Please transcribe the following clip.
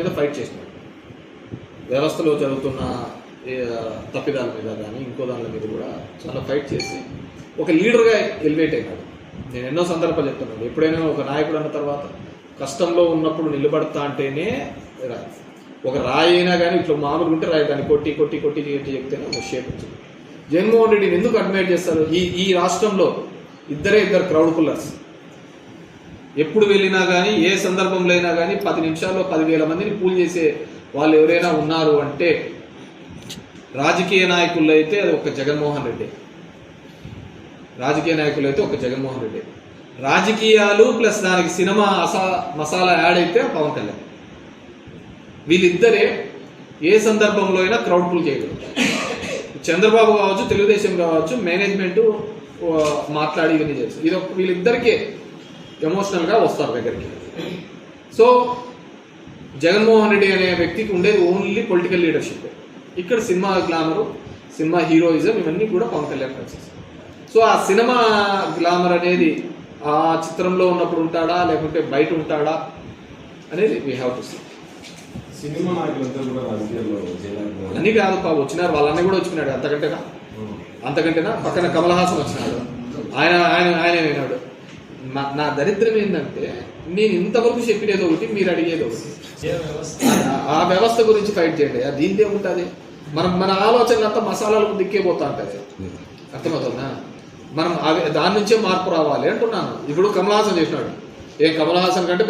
మీద ఫైట్ చేసినాడు. వ్యవస్థలో జరుగుతున్న తప్పిదాల మీద కానీ ఇంకో దాని మీద కూడా చాలా ఫైట్ చేసి ఒక లీడర్గా ఎలివేట్ అయినాడు. నేను ఎన్నో సందర్భాలు చెప్తున్నాను, ఎప్పుడైనా ఒక నాయకుడు అన్న తర్వాత కష్టంలో ఉన్నప్పుడు నిలబడతా అంటేనే ఒక రాయి అయినా కానీ ఇట్లా మామూలుగా ఉంటే రాయి దాన్ని కొట్టి కొట్టి కొట్టి కొట్టి చెప్తేనే ఒక షేప్ వచ్చింది. జగన్మోహన్ రెడ్డిని ఎందుకు అడ్మైర్ చేస్తారు? ఈ రాష్ట్రంలో ఇద్దరు క్రౌడ్ పుల్లర్స్. ఎప్పుడు వెళ్ళినా కానీ ఏ సందర్భంలో అయినా కానీ 10 నిమిషాల్లో 10,000 మందిని పూల్ చేసే వాళ్ళు ఎవరైనా ఉన్నారు అంటే రాజకీయ నాయకుల్లో అయితే అది ఒక జగన్మోహన్ రెడ్డి. రాజకీయాలు ప్లస్ దానికి సినిమా మసాలా యాడ్ అయితే పవన్ కళ్యాణ్. వీళ్ళిద్దరే ఏ సందర్భంలో అయినా క్రౌడ్ పుల్ చేయగలరు. చంద్రబాబు కావచ్చు, తెలుగుదేశం కావచ్చు, మేనేజ్మెంట్ మాట్లాడి ఇవన్నీ చేస్తారు. ఇది వీళ్ళిద్దరికే ఎమోషనల్గా వస్తారు దగ్గరికి. సో జగన్మోహన్ రెడ్డి అనే వ్యక్తికి ఉండేది ఓన్లీ పొలిటికల్ లీడర్షిప్. ఇక్కడ సినిమా గ్లామరు, సినిమా హీరోయిజం ఇవన్నీ కూడా పవన్ కళ్యాణ్ కలిసేస్తారు. సో ఆ సినిమా గ్లామర్ అనేది ఆ చిత్రంలో ఉన్నప్పుడు ఉంటాడా లేకుంటే బయట ఉంటాడా అనేది we have to see. Cinema నాయకులంతా కూడా రాజకీయాల్లో అన్నీ కాదు పాపం వచ్చినారు, వాళ్ళన్నీ కూడా వచ్చినాడు. అంతకంటేనా పక్కన కమల్ హాసన్ వచ్చినాడు, ఆయన విన్నాడు. నా దరిద్రం ఏంటంటే నేను ఇంతవరకు చెప్పినది ఒకటి, మీరు అడిగేది ఒకటి. ఆ వ్యవస్థ గురించి ఫైట్ చేయండి. దీనిదే ఉంటుంది. మన ఆలోచన అంతా మసాలాలకు దిక్కే పోతా ఉంటుంది. అర్థమవుతుందా? మనం దాని నుంచే మార్పు రావాలి అంటున్నాను. ఇప్పుడు కమల్ హాసన్ చేసినాడు. కమల్ హాసన్ కంటే